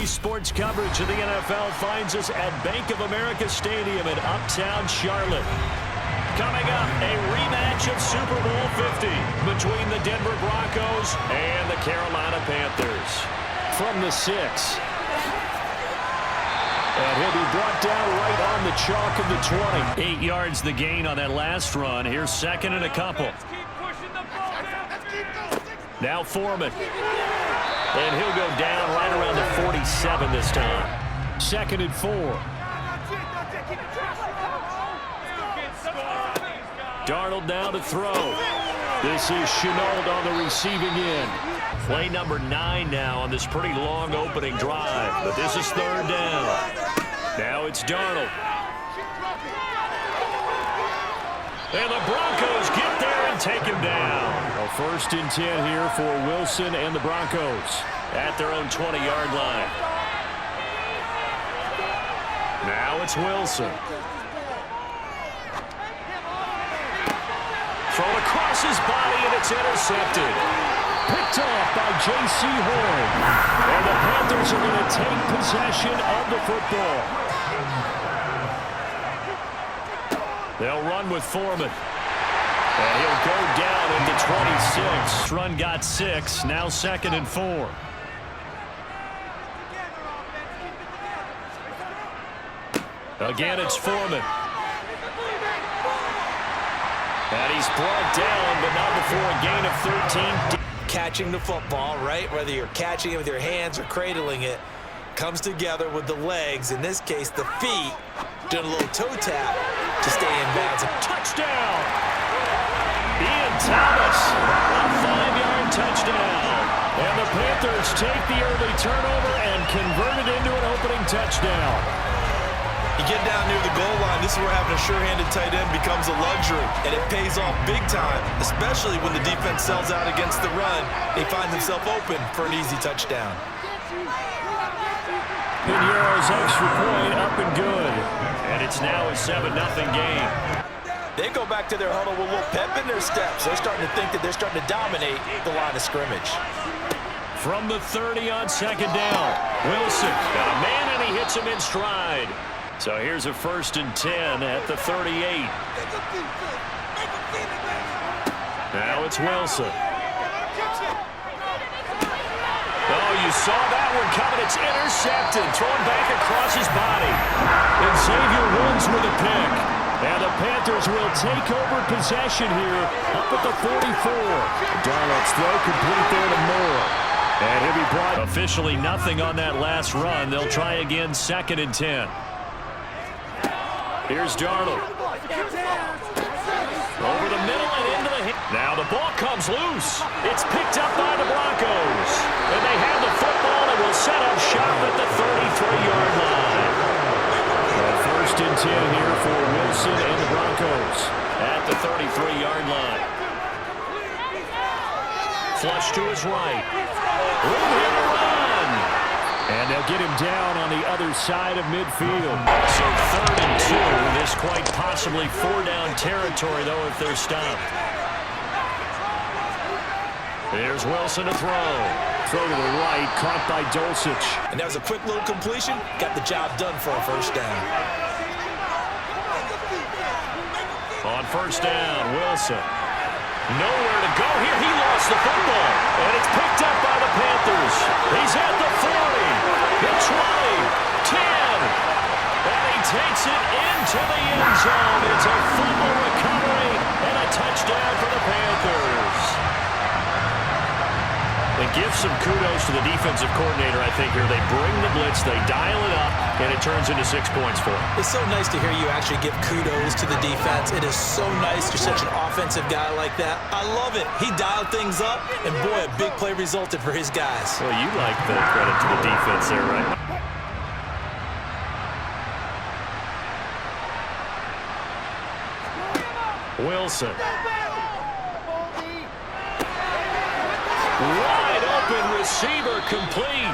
Daily sports coverage of the NFL finds us at Bank of America Stadium in Uptown Charlotte. Coming up, a rematch of Super Bowl 50 between the Denver Broncos and the Carolina Panthers. From the 6. And he'll be brought down right on the chalk of the 20. 8 yards the gain on that last run. Here's second and a couple. Now Foreman. And he'll go down right around the 47 this time. Second and 4. Darnold now to throw. This is Shenault on the receiving end. Play number 9 now on this pretty long opening drive. But this is third down. Now it's Darnold. And the Broncos get there and take him down. A 1st and 10 here for Wilson and the Broncos at their own 20-yard line. Now it's Wilson. Thrown across his body, and it's intercepted. Picked off by J.C. Horn. And the Panthers are going to take possession of the football. They'll run with Foreman. And he'll go down at the 26. Run got 6. Now second and 4. Again, it's Foreman. And he's brought down, but not before a gain of 13. Catching the football, right? Whether you're catching it with your hands or cradling it, comes together with the legs, in this case the feet, doing a little toe tap to stay in bounds. Touchdown! Ian Thomas, a 5-yard touchdown. And the Panthers take the early turnover and convert it into an opening touchdown. You get down near the goal line, this is where having a sure-handed tight end becomes a luxury, and it pays off big time, especially when the defense sells out against the run. He finds himself open for an easy touchdown. Piñeiro's extra point up and good, and it's now a 7-0 game. They go back to their huddle with a little pep in their steps. They're starting to think that they're starting to dominate the line of scrimmage. From the 30 on second down, Wilson got a man, and he hits him in stride. So here's a 1st and 10 at the 38. Now it's Wilson. Oh, you saw that one coming. It's intercepted. Thrown back across his body. And Xavier Woods with a pick. And the Panthers will take over possession here up at the 44. Darnold's throw complete there to Moore. And he'll be brought. Officially nothing on that last run. They'll try again, 2nd and 10. Here's Darnold. Over the middle and into the hit. Now the ball comes loose. It's picked up by the Broncos. And they have the football and will set up shop at the 33-yard line. A 1st and 10 here for Wilson and the Broncos at the 33-yard line. Flush to his right. Room here to run. And they'll get him down on the other side of midfield. So 3rd and 2. This quite possibly 4-down territory, though, if they're stopped. There's Wilson to throw. Throw to the right, caught by Dulcich. And that was a quick little completion. Got the job done for a 1st down. On 1st down, Wilson. Nowhere to go here. He lost the football. And it's picked up by the Panthers. He's at the 40. The 20, 10, and he takes it into the end zone. It's a fumble recovery and a touchdown for the Panthers. It gives some kudos to the defensive coordinator, I think, here. They bring the blitz, they dial it up, and it turns into 6 points for them. It's so nice to hear you actually give kudos to the defense. It is so nice. You're such an offensive guy like that. I love it. He dialed things up, and boy, a big play resulted for his guys. Well, you like the credit to the defense there, right? Wilson. Wide open receiver complete.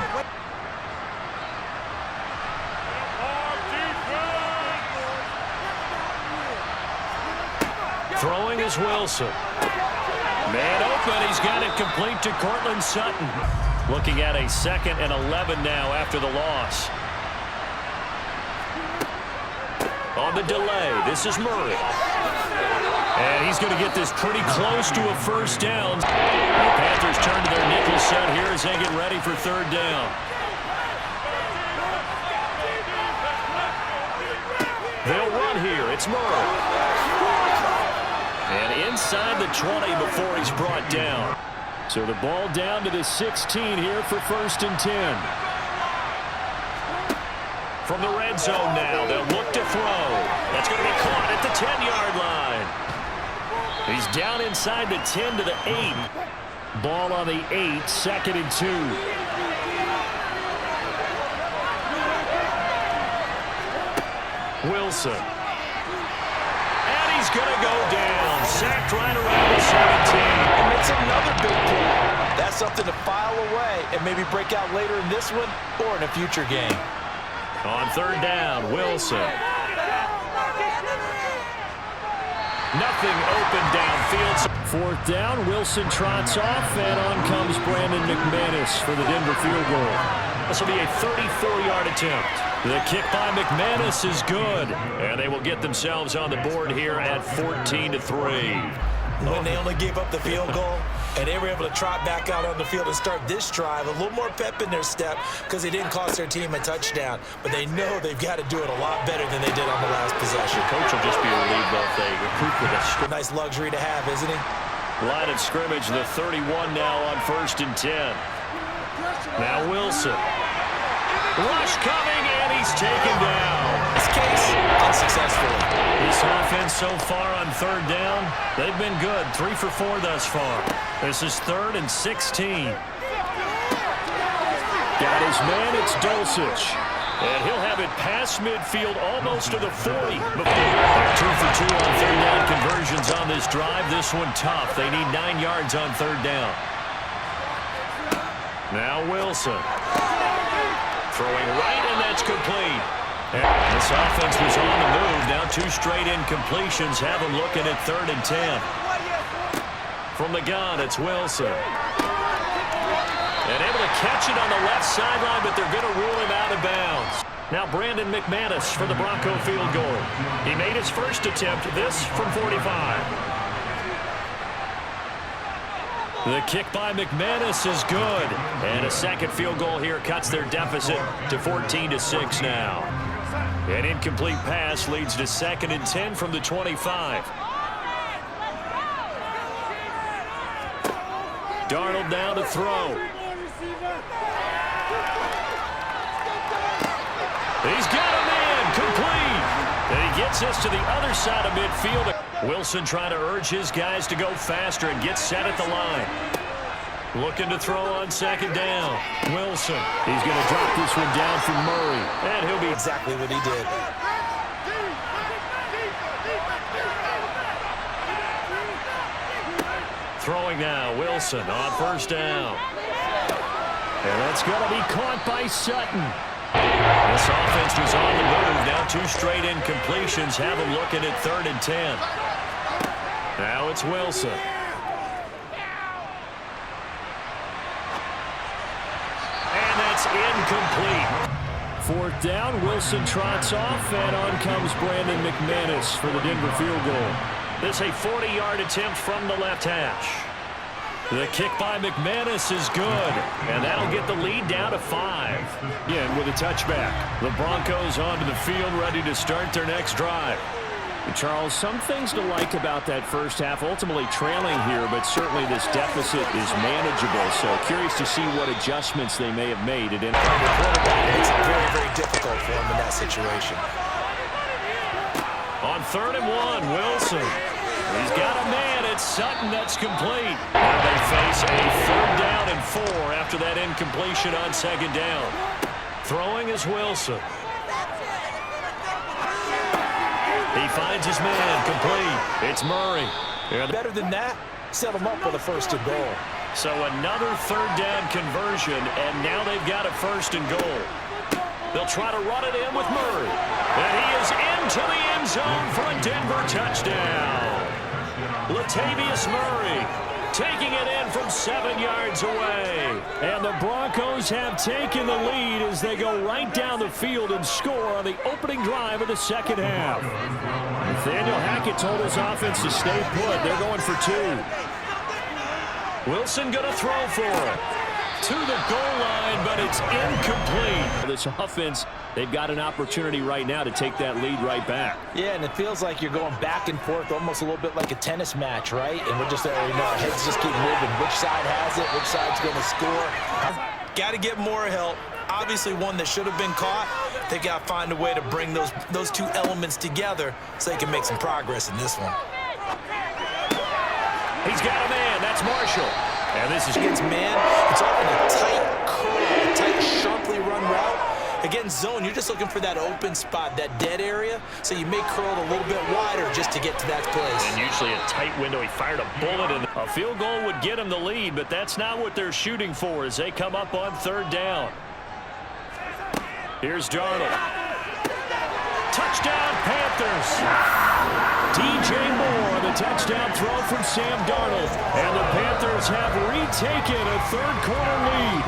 Throwing is Wilson. Man open, he's got it complete to Cortland Sutton. Looking at a 2nd and 11 now after the loss. On the delay, this is Murray. And he's going to get this pretty close to a first down. The Panthers turn to their nickel set here as they get ready for 3rd down. They'll run here. It's Murray. And inside the 20 before he's brought down. So the ball down to the 16 here for 1st and 10. From the red zone now, they'll look to throw. That's going to be caught at the 10-yard line. He's down inside the 10 to the 8. Ball on the 8, 2nd and 2. Wilson. And he's going to go down. Sacked right around the 17. And makes another big play. That's something to file away and maybe break out later in this one or in a future game. On 3rd down, Wilson. Nothing open downfield. 4th down, Wilson trots off, and on comes Brandon McManus for the Denver field goal. This will be a 34-yard attempt. The kick by McManus is good, and they will get themselves on the board here at 14-3. When they only gave up the field goal, and they were able to trot back out on the field and start this drive, a little more pep in their step because they didn't cost their team a touchdown. But they know they've got to do it a lot better than they did on the last possession. Coach will just be relieved if they recoup with a nice luxury to have, isn't he? Line of scrimmage, the 31 now on 1st and 10. Now Wilson. Rush coming, and he's taken down. This case, unsuccessful. This offense so far on 3rd down, they've been good. 3 for 4 thus far. This is 3rd and 16. Got his man, it's Dulcich. And he'll have it past midfield almost to the 40. They're 2 for 2 on 3rd down conversions on this drive. This one tough. They need 9 yards on 3rd down. Now Wilson. Throwing right, and that's complete. And this offense was on the move. Now 2 straight incompletions have them looking at 3rd and 10. From the gun, it's Wilson. And able to catch it on the left sideline, but they're going to rule him out of bounds. Now Brandon McManus for the Bronco field goal. He made his first attempt, this from 45. The kick by McManus is good. And a 2nd field goal here cuts their deficit to 14-6 now. An incomplete pass leads to 2nd and 10 from the 25. Darnold now to throw. He's got a man, complete. And he gets us to the other side of midfield. Wilson trying to urge his guys to go faster and get set at the line. Looking to throw on 2nd down. Wilson. He's going to drop this one down for Murray. And he'll be exactly what he did. Throwing now, Wilson on 1st down. And that's going to be caught by Sutton. This offense was on the move. Now 2 straight incompletions have them looking at 3rd and 10. Now it's Wilson. And that's incomplete. 4th down, Wilson trots off, and on comes Brandon McManus for the Denver field goal. This a 40-yard attempt from the left hash. The kick by McManus is good, and that'll get the lead down to 5. Again with a touchback. The Broncos onto the field, ready to start their next drive. Charles, some things to like about that first half. Ultimately trailing here, but certainly this deficit is manageable. So curious to see what adjustments they may have made. It makes it very, very difficult for him in that situation. On 3rd and 1, Wilson. He's got a man. It's Sutton. That's complete. Now they face a 3rd down and 4 after that incompletion on 2nd down. Throwing is Wilson. He finds his man, complete. It's Murray. Better than that, set him up with a 1st and goal. So another 3rd down conversion, and now they've got a 1st and goal. They'll try to run it in with Murray. And he is into the end zone for a Denver touchdown. Latavius Murray. taking it in from 7 yards away. And the Broncos have taken the lead as they go right down the field and score on the opening drive of the second half. Nathaniel Hackett told his offense to stay put. They're going for 2. Wilson going to throw for it. To the goal line, but it's incomplete. This offense, they've got an opportunity right now to take that lead right back. Yeah, and it feels like you're going back and forth, almost a little bit like a tennis match, right? And we're just there, you know, our heads just keep moving. Which side has it? Which side's going to score? Got to get more help. Obviously one that should have been caught. They got to find a way to bring those two elements together so they can make some progress in this one. He's got a man. That's Marshall. And this is against man. It's often a tight curl, a tight, sharply run route. Against zone, you're just looking for that open spot, that dead area, so you may curl it a little bit wider just to get to that place. And usually a tight window. He fired a bullet, and a field goal would get him the lead, but that's not what they're shooting for as they come up on 3rd down. Here's Darnold. Touchdown, Panthers. DJ Moore on the touchdown throw from Sam Darnold. And the Panthers have retaken a 3rd quarter lead.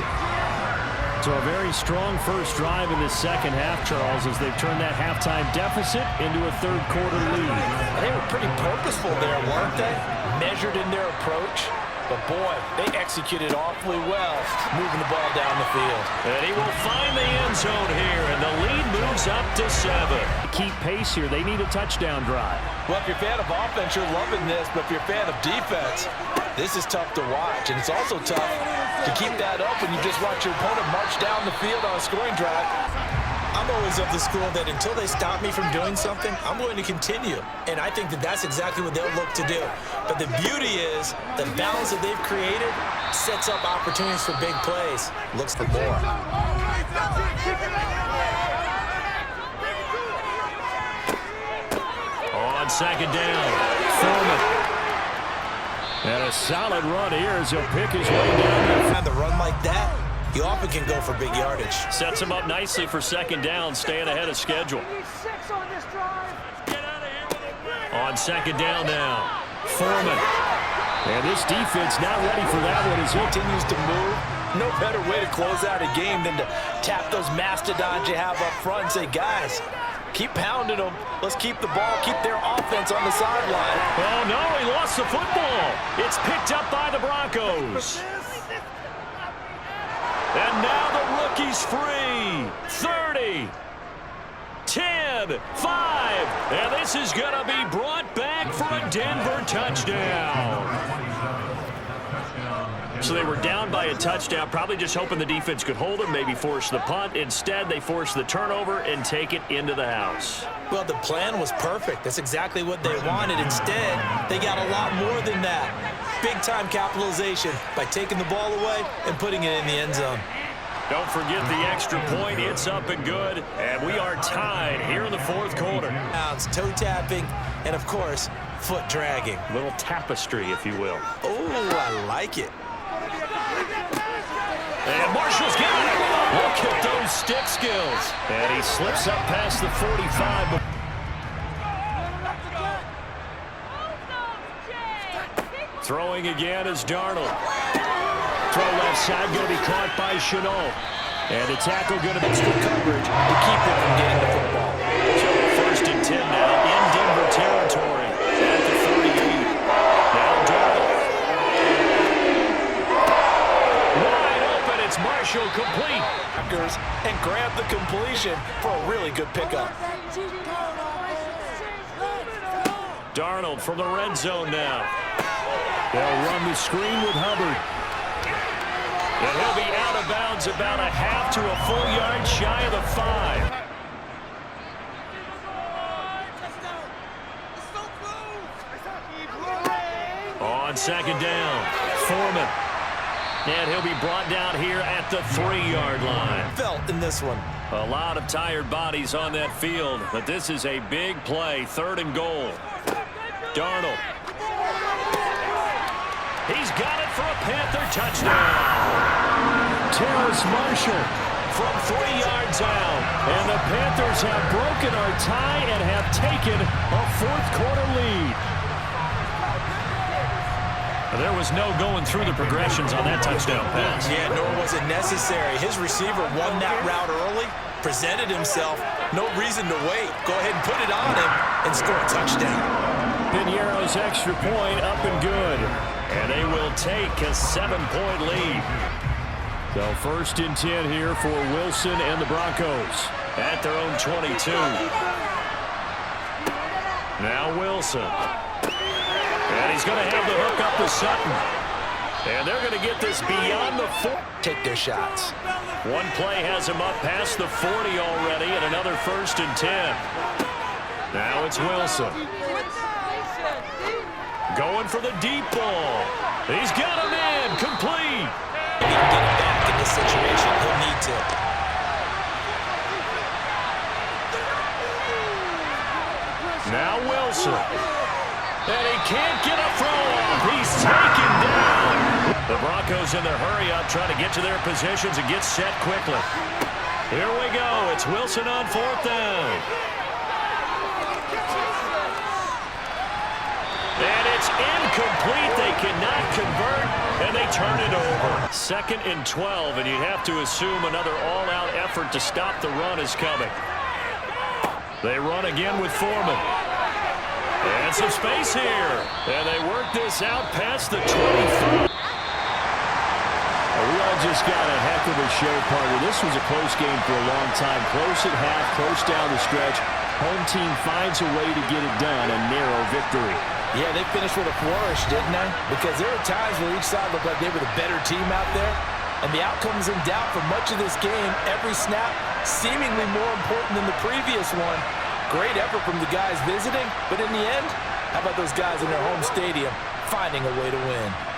So a very strong first drive in the second half, Charles, as they've turned that halftime deficit into a 3rd quarter lead. They were pretty purposeful there, weren't they? Measured in their approach. But, boy, they executed awfully well, moving the ball down the field. And he will find the end zone here, and the lead moves up to 7. Keep pace here. They need a touchdown drive. Well, if you're a fan of offense, you're loving this. But if you're a fan of defense, this is tough to watch. And it's also tough to keep that up when you just watch your opponent march down the field on a scoring drive. I'm always of the school that until they stop me from doing something, I'm going to continue. And I think that that's exactly what they'll look to do. But the beauty is the balance that they've created sets up opportunities for big plays. Looks for more. On 2nd down, Foreman. And a solid run here as he'll pick his way down. And the run like that, you often can go for big yardage. Sets him up nicely for 2nd down, staying ahead of schedule. On 2nd down now, Foreman. And this defense not ready for that one as he Continues to move. No better way to close out a game than to tap those mastodons you have up front and say, guys, keep pounding them. Let's keep the ball, keep their offense on the sideline. Oh, no, he lost the football. It's picked up by the Broncos. And now the rookie's free. 30, 10, 5. And this is going to be brought back for a Denver touchdown. So they were down by a touchdown, probably just hoping the defense could hold them, maybe force the punt. Instead, they force the turnover and take it into the house. Well, the plan was perfect. That's exactly what they wanted. Instead, they got a lot more than that. Big-time capitalization by taking the ball away and putting it in the end zone. Don't forget the extra point. It's up and good. And we are tied here in the 4th quarter. Bounce, toe tapping, and, of course, foot dragging. Little tapestry, if you will. Oh, I like it. And Marshall's got it. Look at those stick skills. And he slips up past the 45. Throwing again is Darnold. Throw left side going to be caught by Chenault. And the tackle going to be extra coverage to keep them from getting the football. So 1st and 10 now in Denver territory at the 38. Now Darnold. Wide open. It's Marshall complete. And grab the completion for a really good pickup. Darnold from the red zone now. They'll run the screen with Hubbard. And he'll be out of bounds about a half to a full yard shy of the 5. On 2nd down, Foreman. And he'll be brought down here at the 3-yard line. Felt in this one. A lot of tired bodies on that field, but this is a big play, 3rd and goal. Darnold. He's got it for a Panther touchdown. Terrace Marshall from 3 yards out. And the Panthers have broken our tie and have taken a 4th quarter lead. There was no going through the progressions on that touchdown pass. Yeah, nor was it necessary. His receiver won that route early, presented himself. No reason to wait. Go ahead and put it on him and score a touchdown. Piñeiro's extra point up and good. And they will take a 7-point lead. So 1st and 10 here for Wilson and the Broncos at their own 22. Now Wilson. And he's going to have the hook up to Sutton. And they're going to get this beyond the 4. Take their shots. One play has him up past the 40 already, and another 1st and 10. Now it's Wilson. Going for the deep ball. He's got him in. Complete. If he can get it back in this situation, he'll need to. Now Wilson. And he can't get a throw off. He's taken down. The Broncos in their hurry up, trying to get to their positions and get set quickly. Here we go. It's Wilson on 4th down. And it's incomplete. They cannot convert, and they turn it over. 2nd and 12, and you have to assume another all-out effort to stop the run is coming. They run again with Foreman. And some space here. And they work this out past the 25. We all just got a heck of a show, partner. This was a close game for a long time. Close at half, close down the stretch. Home team finds a way to get it done. A narrow victory. Yeah, they finished with a flourish, didn't they? Because there were times where each side looked like they were the better team out there. And the outcome's in doubt for much of this game. Every snap seemingly more important than the previous one. Great effort from the guys visiting, but in the end, how about those guys in their home stadium finding a way to win?